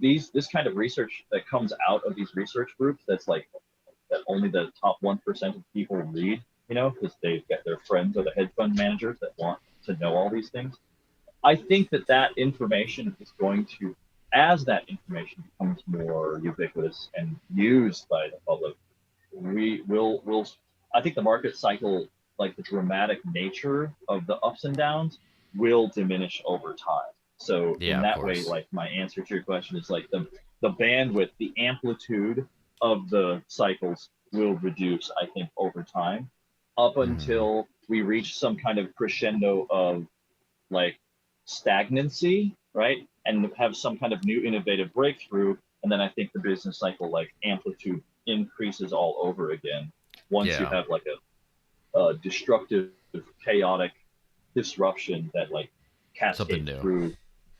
this kind of research that comes out of these research groups, that's like that only the top 1% of people read, you know, because they've got their friends or the hedge fund managers that want to know all these things. I think that that information is going to, as that information becomes more ubiquitous and used by the public, will I think the market cycle, like the dramatic nature of the ups and downs, will diminish over time. So in Yeah, of that way, course. like my answer to your question is like the bandwidth, the amplitude of the cycles will reduce, I think, over time, up Hmm. until we reach some kind of crescendo of like stagnancy, right? And have some kind of new innovative breakthrough. And then I think the business cycle like amplitude increases all over again once you Yeah, have like a destructive, chaotic disruption that like something cascades new. through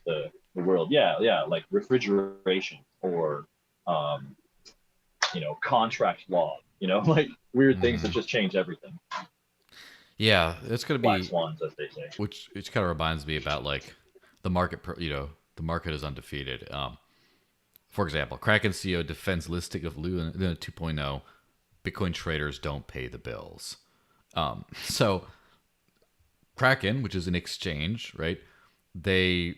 the world. Yeah, yeah, like refrigeration or um, you know, contract law, you know, like weird things that Hmm. just change everything. Yeah, it's gonna Black be, swans, as they say. which kind of reminds me about like the market. The market is undefeated. For example, Kraken CEO defends listing of Luna 2.0. Bitcoin traders don't pay the bills. So Kraken, which is an exchange, right? They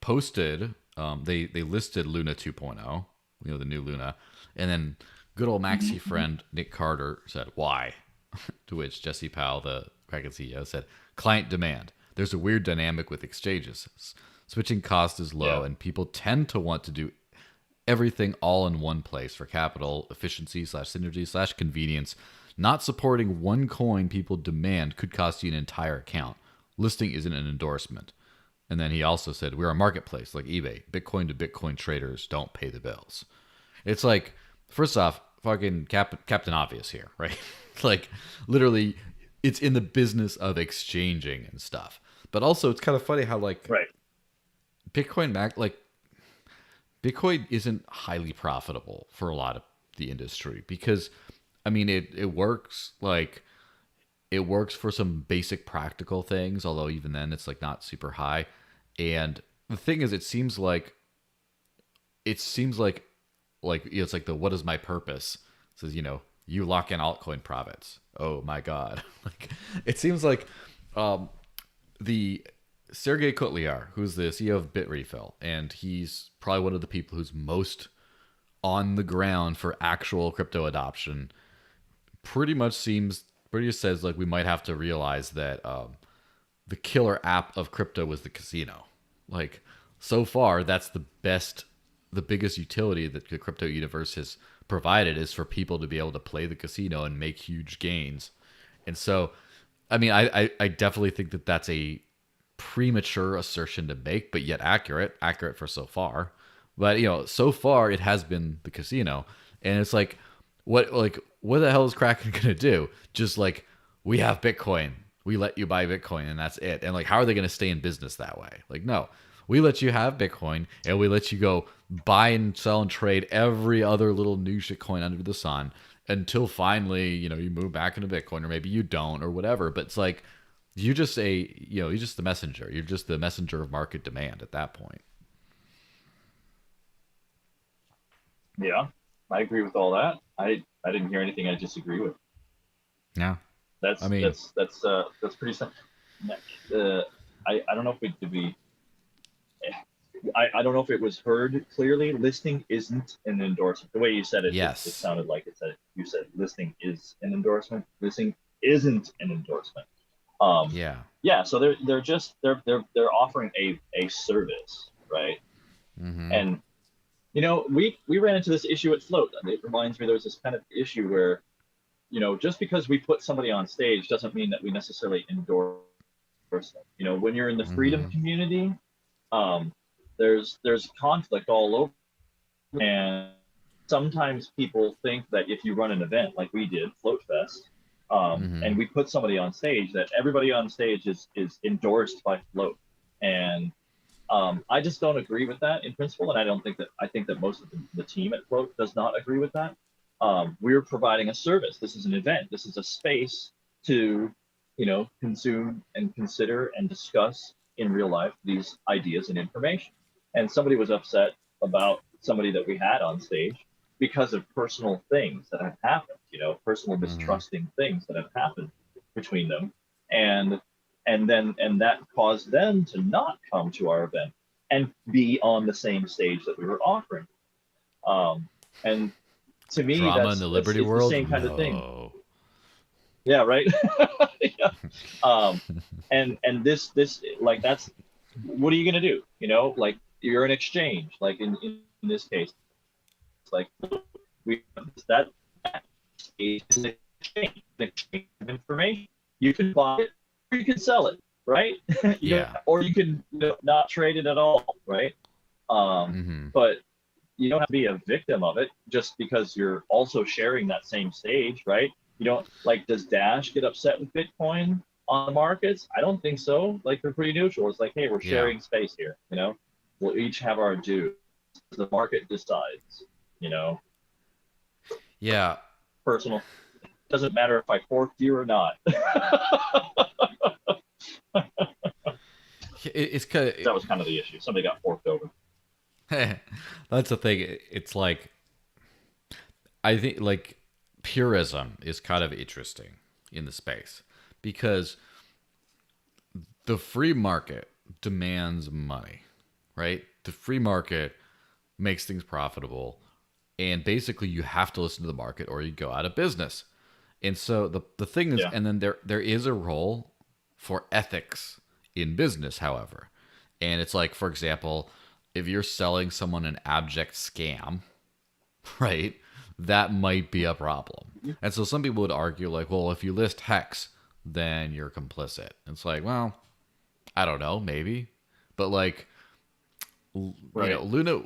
posted, they listed Luna 2.0, the new Luna, and then good old Maxi friend Nick Carter said, "Why?" To which Jesse Powell, the Kraken CEO, said, "Client demand. There's a weird dynamic with exchanges. Switching cost is low, Yeah, and people tend to want to do everything all in one place for capital efficiency slash synergy slash convenience. Not supporting one coin people demand could cost you an entire account. Listing isn't an endorsement." And then he also said, "We're a marketplace like eBay. Bitcoin to Bitcoin traders don't pay the bills." It's like, first off, fucking Captain Obvious here, right? Like, literally, it's in the business of exchanging and stuff. But also, it's kind of funny how, like, right. Like, Bitcoin isn't highly profitable for a lot of the industry because, I mean, it works like it works for some basic practical things, although even then it's like not super high. And the thing is, it seems like it's like the what is my purpose? It says, you lock in altcoin profits. Oh my god. Like it seems like um the Sergey Kotliar, who's the CEO of Bitrefill, and he's probably one of the people who's most on the ground for actual crypto adoption, pretty much says like we might have to realize that the killer app of crypto was the casino. Like so far, that's the biggest utility that the crypto universe has provided is for people to be able to play the casino and make huge gains. And so, I mean, I definitely think that that's a premature assertion to make, but yet accurate for so far. But so far it has been the casino, and it's what the hell is Kraken gonna do? Just like we have Bitcoin, we let you buy Bitcoin, and that's it. And like, how are they gonna stay in business that way? Like, no, we let you have Bitcoin, and we let you go buy and sell and trade every other little new shit coin under the sun until finally, you move back into Bitcoin, or maybe you don't, or whatever. But it's like you're just the messenger. You're just the messenger of market demand at that point. Yeah, I agree with all that. I didn't hear anything I disagree with. Yeah. I That's mean, that's that's that's pretty simple. I don't know if we did we I don't know if it was heard clearly. Listing isn't an endorsement. The way you said it, it yes. sounded like it said you said listing is an endorsement. Listing isn't an endorsement. Um, Yeah. yeah, so they're offering a service, right? Mm-hmm. And you know, we ran into this issue at Float. It reminds me there was this kind of issue where, you know, just because we put somebody on stage doesn't mean that we necessarily endorse them. You know, when you're in the freedom Mm-hmm. community, um, there's conflict all over, and sometimes people think that if you run an event like we did, Float Fest, Mm-hmm. and we put somebody on stage, that everybody on stage is endorsed by Float, and I just don't agree with that in principle, and I think that most of the team at Float does not agree with that. We're providing a service. This is an event. This is a space to consume and consider and discuss in real life these ideas and information. And somebody was upset about somebody that we had on stage because of personal things that have happened, personal Mm-hmm. mistrusting things that have happened between them. And and that caused them to not come to our event and be on the same stage that we were offering. And to me, Drama in that's the that's Liberty it's the world? same kind of thing. No. Yeah, right. Yeah. Um, and this like that's what are you gonna do? Like you're an exchange. Like in this case, it's like we that is an exchange of information. You can buy it or you can sell it, right? Yeah. Or you can not trade it at all, right? Um, Mm-hmm. but you don't have to be a victim of it just because you're also sharing that same stage, right? You don't like, does Dash get upset with Bitcoin on the markets? I don't think so. Like they're pretty neutral. It's like, hey, we're Yeah. sharing space here, we'll each have our due. The market decides, you know, Yeah. personal. Doesn't matter if I forked you or not. It's kind That was kind of the issue. Somebody got forked over. of that's the thing. It's like I think like purism is kind of interesting in the space because the free market demands money, right? The free market makes things profitable, and basically you have to listen to the market or you go out of business. And so the thing is, Yeah. and then there is a role for ethics in business, however. And it's like, for example, if you're selling someone an abject scam, right, that might be a problem. And so some people would argue, like, well, if you list Hex, then you're complicit. It's like, well, I don't know, maybe. But like, Right. Luna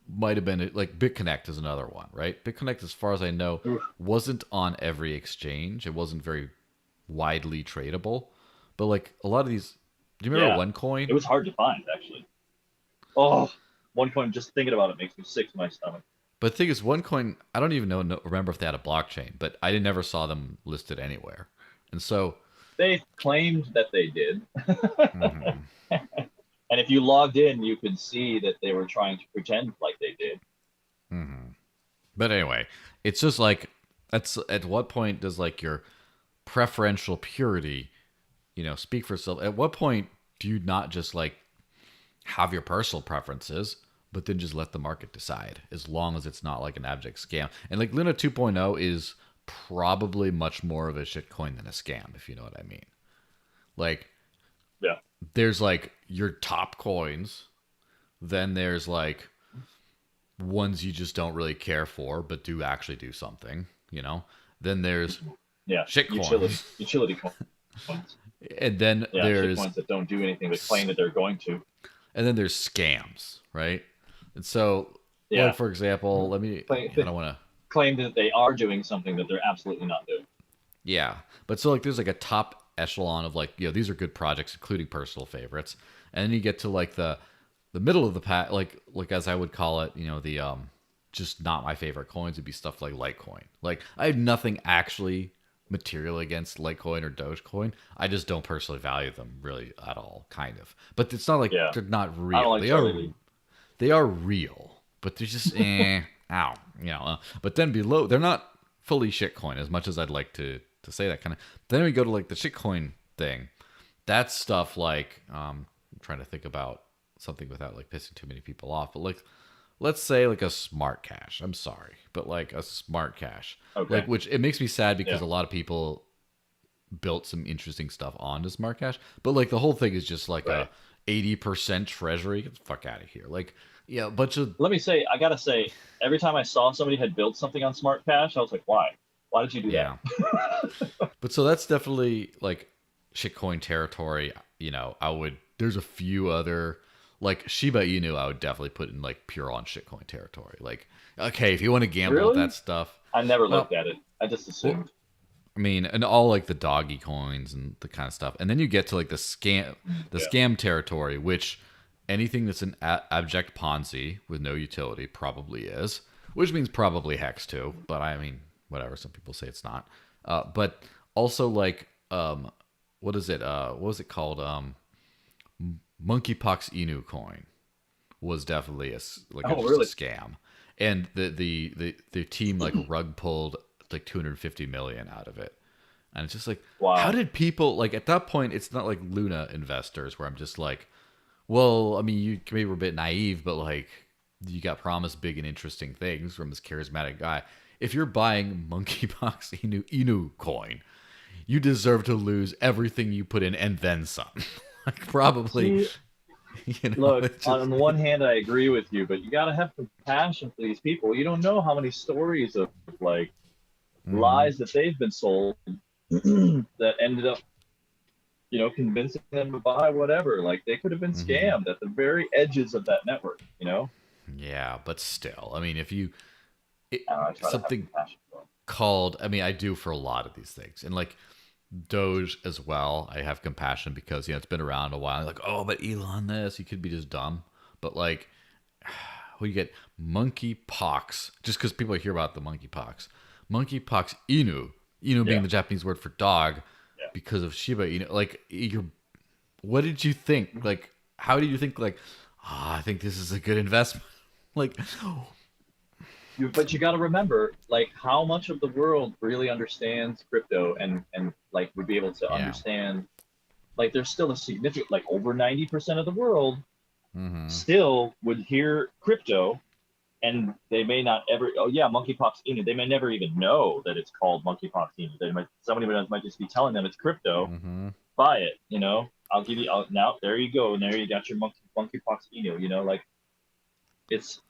might have been like BitConnect is another one, right? BitConnect, as far as I know, Oof. wasn't on every exchange. It wasn't very widely tradable. But like a lot of these, do you remember Yeah. OneCoin? It was hard to find, actually. Oh, one coin, just thinking about it makes me sick to my stomach. But the thing is, OneCoin, I don't even remember if they had a blockchain, but I never saw them listed anywhere. And so, They claimed that they did. mhm. And if you logged in, you could see that they were trying to pretend like they did. But anyway, it's just like, at what point does like your preferential purity, speak for itself? At what point do you not just like have your personal preferences, but then just let the market decide, as long as it's not like an abject scam? And like Luna 2.0 is probably much more of a shitcoin than a scam, if you know what I mean. Like, Yeah. there's like your top coins, then there's like ones you just don't really care for, but do actually do something, Then there's Yeah. shit Utility coins, utility coins. and then Yeah, shit there's coins that don't do anything but claim that they're going to. scams, right? And so, like Yeah. for example, Claim, I don't want to, claim that they are doing something that they're absolutely not doing. yeah, but so like there's like a top echelon of like these are good projects, including personal favorites, and then you get to like the middle of the pack, like as I would call it, the just not my favorite coins would be stuff like Litecoin. Like I have nothing actually material against Litecoin or Dogecoin. I just don't personally value them really at all, kind of. But it's not like Yeah. they're not I don't real. like Charlie Lee. They are real, but they're just ow, But then below, they're not fully shitcoin as much as I'd like to say that kind of. Then we go to like the shitcoin thing. That's stuff like I'm trying to think about something without like pissing too many people off, but like let's say like a smart cash. I'm sorry, but like a smart cash, Okay. like which it makes me sad because Yeah. a lot of people built some interesting stuff onto smart cash, but like the whole thing is just like Right. a 80% treasury. Get the fuck out of here. Like a bunch of Let me say, I gotta say, every time I saw somebody had built something on Smart Cash, I was like, why? Why did you do that? yeah. But so that's definitely like shitcoin territory. There's a few other like Shiba Inu. I would definitely put in like pure on shitcoin territory. Like, okay, if you want to gamble with Really? that stuff, I never well, looked at it. I just assumed. I mean, and all like the doggy coins and the kind of stuff, and then you get to like the Yeah. scam territory, which anything that's an abject Ponzi with no utility probably is, which means probably Hex too. But I mean, whatever. Some people say it's not. But also like what is it? What was it called? Monkeypox Inu coin was definitely Oh, just a really? scam, and the team like rug pulled like 250 million out of it, and it's just like, how Wow. did people like at that point? It's not like Luna investors where I'm just like, well, I mean, you maybe were a bit naive, but like you got promised big and interesting things from this charismatic guy. If you're buying Monkeypox Inu coin, you deserve to lose everything you put in and then some. Like probably, See, look, it's just on the one hand, I agree with you, but you got to have compassion for these people. You don't know how many stories of like hmm lies that they've been sold that ended up, convincing them to buy whatever. Like they could have been hmm scammed at the very edges of that network. yeah, but still, I mean, if you it, I try to have something compassion for them. called, I mean, I do for a lot of these things, and like Doge as well. I have compassion because it's been around a while. Like, oh, but Elon, this he could be just dumb, but like, well, you get monkeypox just because people hear about the monkeypox inu being Yeah, the Japanese word for dog yeah. because of Shiba Inu. Like, what did you think? Like, how did you think? Like, I think this is a good investment. Like, But you got to remember, like, how much of the world really understands crypto and like would be able to yeah, understand. Like, there's still a significant, like, over 90% of the world hmm still would hear crypto, and they may not ever. Oh yeah, monkeypox inu. They may never even know that it's called monkeypox inu. Somebody might just be telling them it's crypto. hmm Buy it. I'll give you. Now there you go. And there you got your monkeypox inu. Like it's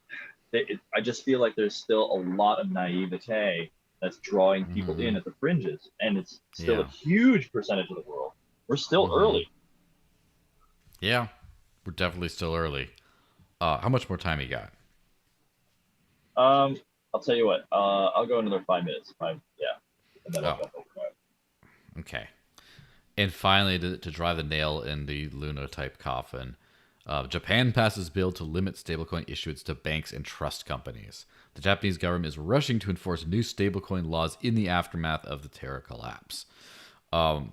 I just feel like there's still a lot of naivete that's drawing people hmm in at the fringes, and it's still a yeah, huge percentage of the world. We're still hmm early. yeah. We're definitely still early. How much more time you got? I'll tell you what. I'll go another 5 minutes. Yeah, and then I'll Oh, jump over. okay. And finally, to drive the nail in the Luna type coffin, Japan passes bill to limit stablecoin issuance to banks and trust companies. The Japanese government is rushing to enforce new stablecoin laws in the aftermath of the Terra collapse.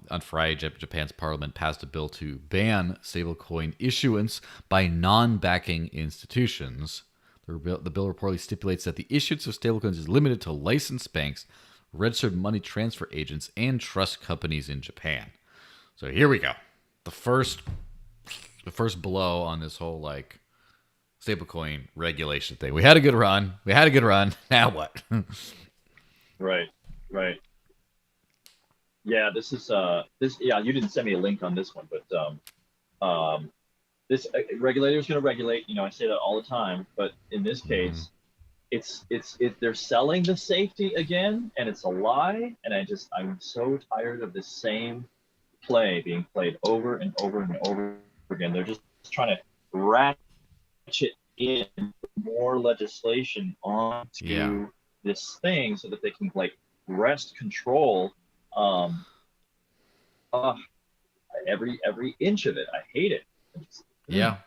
On Friday, Japan's parliament passed a bill to ban stablecoin issuance by non-backing institutions. The bill reportedly stipulates that the issuance of stablecoins is limited to licensed banks, registered money transfer agents, and trust companies in Japan. So here we go. The first blow on this whole like stablecoin regulation thing. We had a good run. Now what? Right, right. Yeah, this. Yeah, you didn't send me a link on this one, but this regulator is going to regulate. I say that all the time, but in this hmm case, they're selling the safety again, and it's a lie. And I'm so tired of this same play being played over and over and over again. They're just trying to ratchet in more legislation Yeah. onto this thing so that they can like wrest control. Um, uh, every inch of it. I hate it. Yeah.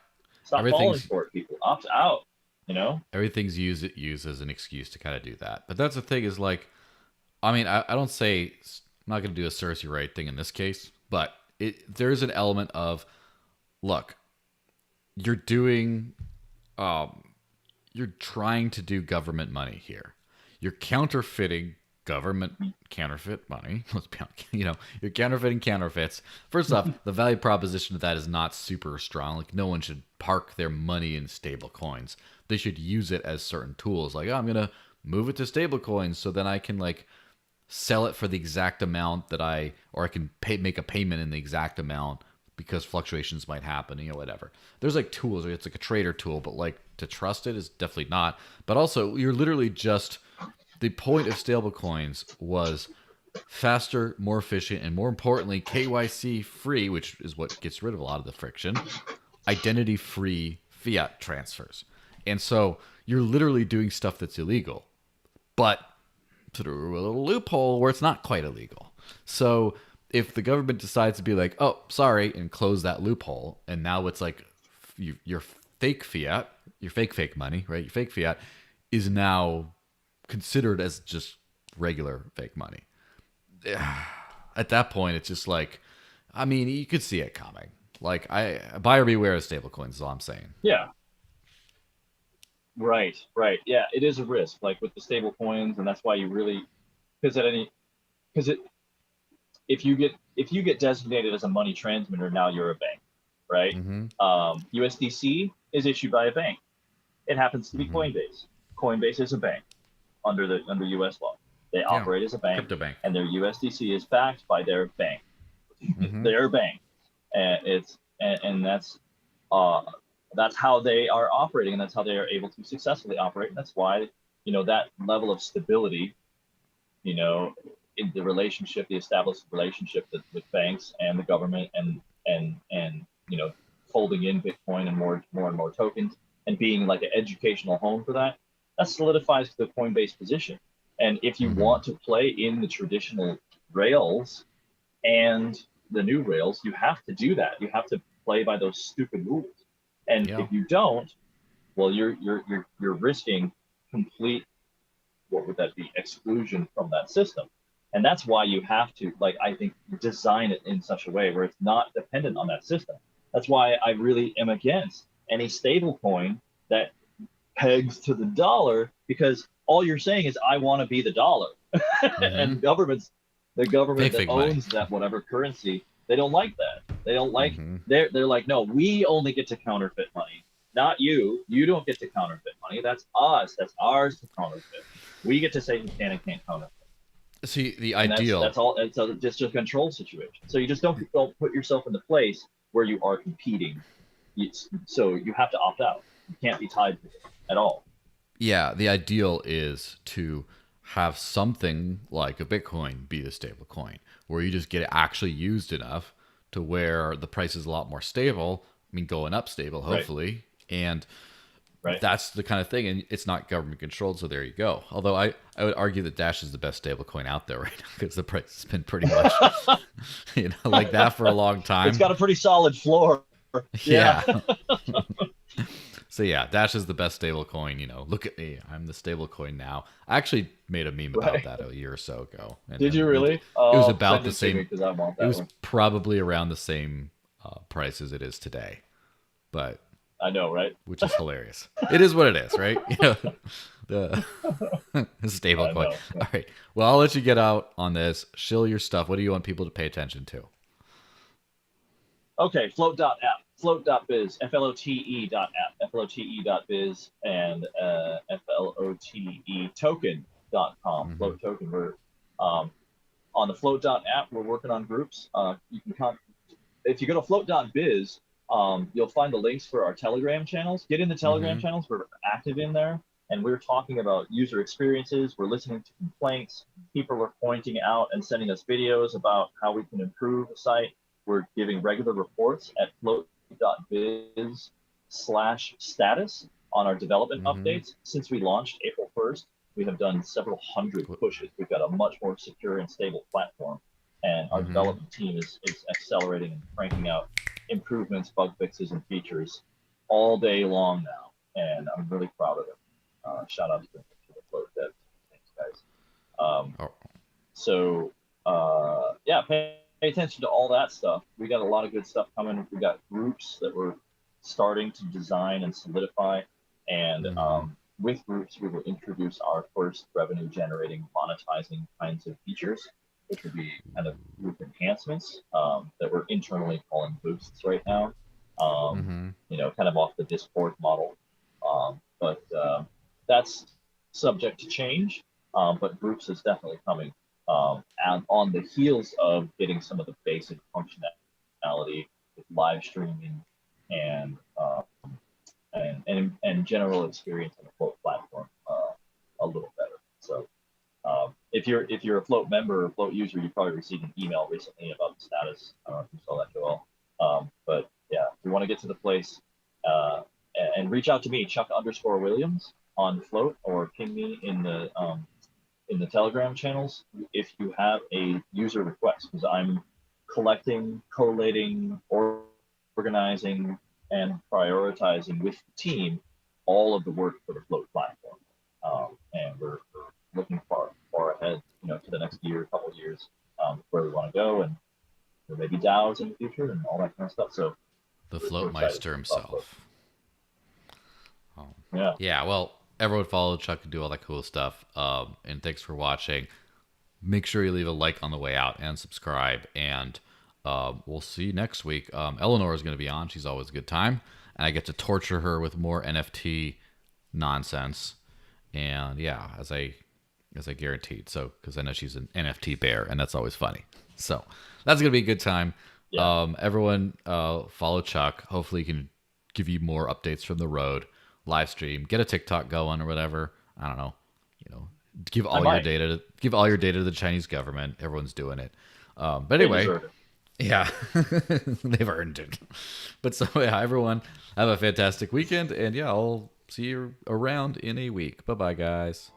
Stop falling Everything's for it, people. Opt out. You know. everything's used as an excuse to kind of do that. But that's the thing is like, I mean, I don't say I'm not going to do a Cersei right thing in this case, but there's an element of look, you're doing um, you're trying to do government money here. You're counterfeiting government counterfeit money. Let's be honest, you're counterfeiting counterfeits. First off, the value proposition of that is not super strong. Like no one should park their money in stable coins. They should use it as certain tools. Like, oh, I'm gonna move it to stable coins so then I can like sell it for the exact amount or I can make a payment in the exact amount because fluctuations might happen, whatever. There's like tools, it's like a trader tool, but like to trust it is definitely not. But also, you're literally just the point of stablecoins was faster, more efficient, and more importantly, KYC free, which is what gets rid of a lot of the friction, identity free fiat transfers. And so you're literally doing stuff that's illegal, but through a little loophole where it's not quite illegal. So if the government decides to be like, oh, sorry, and close that loophole, and now it's like your fake fiat, your fake money, right? Your fake fiat is now considered as just regular fake money. At that point, it's just like, I mean, you could see it coming. Like, buyer beware of stablecoins is all I'm saying. Yeah. Right. Right. Yeah. It is a risk, like with the stable coins, and that's why you really, because at any, because it, if you get designated as a money transmitter, now you're a bank, right? Mm-hmm. USDC is issued by a bank. It happens to be Mm-hmm. Coinbase. Coinbase is a bank under US law. They Yeah. operate as a bank, Crypto bank. and their USDC is backed by their bank. Mm-hmm. Their bank, and uh, that's how they are operating, and that's how they are able to successfully operate. And that's why that level of stability, you know, in the relationship, the established relationship with banks and the government, and folding in Bitcoin and more tokens, and being like an educational home for that, that solidifies the Coinbase position. And if you Mm-hmm. want to play in the traditional rails and the new rails, you have to do that. You have to play by those stupid rules. And Yeah. if you don't, well, you're risking complete, what would that be, exclusion from that system. And that's why you have to, like, I think, design it in such a way where it's not dependent on that system. That's why I really am against any stable coin that pegs to the dollar, because all you're saying is I want to be the dollar. Mm-hmm. And the government that Fake money. owns that whatever currency, they don't like that. They don't like, Mm-hmm. they're like, no, we only get to counterfeit money, not you. You don't get to counterfeit money. That's us. That's ours to counterfeit. We get to say who can and can't counterfeit. See, the And ideal. that's all. It's just a control situation. So you just don't put yourself in the place where you are competing. So you have to opt out. You can't be tied to it at all. Yeah, the ideal is to have something like a Bitcoin be the stable coin, where you just get it actually used enough to where the price is a lot more stable. I mean, going up stable, Right. hopefully. And Right. that's the kind of thing. And it's not government controlled. So there you go. Although I would argue that Dash is the best stable coin out there right now, because the price has been pretty much, like that for a long time. It's got a pretty solid floor. Yeah. So yeah, Dash is the best stable coin. Look at me, I'm the stable coin now. I actually made a meme about Right. that a year or so ago. And Did you it, really? it was Oh, about send the it to me same. because I want It that was one. probably around the same price as it is today, but I know, right? which is hilarious. It is what it is, right? The stable I coin. know. All right. Well, I'll let you get out on this. Shill your stuff. What do you want people to pay attention to? Okay, float.app, float.biz, flote.app, flote.biz, and flote token.com, Mm-hmm. float token. We're on the float.app, we're working on groups. You can if you go to float.biz, you'll find the links for our Telegram channels. Get in the Telegram Mm-hmm. channels, we're active in there, and we're talking about user experiences. We're listening to complaints. People are pointing out and sending us videos about how we can improve the site. We're giving regular reports at float.biz/status on our development Mm-hmm. updates. Since we launched April 1st, we have done several hundred pushes. We've got a much more secure and stable platform, and our Mm-hmm. development team is accelerating and cranking out improvements, bug fixes, and features all day long now. And I'm really proud of it. Shout out to the Float devs. Thanks, guys. Oh. So yeah, pay attention to all that stuff. We got a lot of good stuff coming. We got groups that we're starting to design and solidify, and Mm-hmm. with groups we will introduce our first revenue generating monetizing kinds of features, which would be kind of group enhancements that we're internally calling boosts right now. Mm-hmm. Kind of off the Discord model, but that's subject to change. But groups is definitely coming, and on the heels of getting some of the basic functionality with live streaming and general experience on the Float platform a little better. So if you're a Float member or Float user, you probably received an email recently about the status. I don't know if you saw that, Joel. But yeah, if you want to get to the place, and reach out to me, Chuck_Williams on Float, or ping me in the Telegram channels if you have a user request, because I'm collecting, collating, organizing, and prioritizing with the team all of the work for the Float platform. And we're looking far ahead, to the next year, couple of years, where we want to go. And there may be DAOs in the future and all that kind of stuff. So The we're Float excited Meister about Float. himself. Oh. Yeah. Yeah, well, everyone follow Chuck and do all that cool stuff. And thanks for watching. Make sure you leave a like on the way out and subscribe. And we'll see you next week. Eleanor is going to be on. She's always a good time. And I get to torture her with more NFT nonsense. And yeah, as I guaranteed. So, because I know she's an NFT bear, and that's always funny. So that's going to be a good time. Yeah. Everyone follow Chuck. Hopefully he can give you more updates from the road. Live stream, get a TikTok going or whatever. I don't know. Give all your data to the Chinese government. Everyone's doing it. But anyway, yeah, they've earned it. But so yeah, everyone have a fantastic weekend, and yeah, I'll see you around in a week. Bye bye, guys.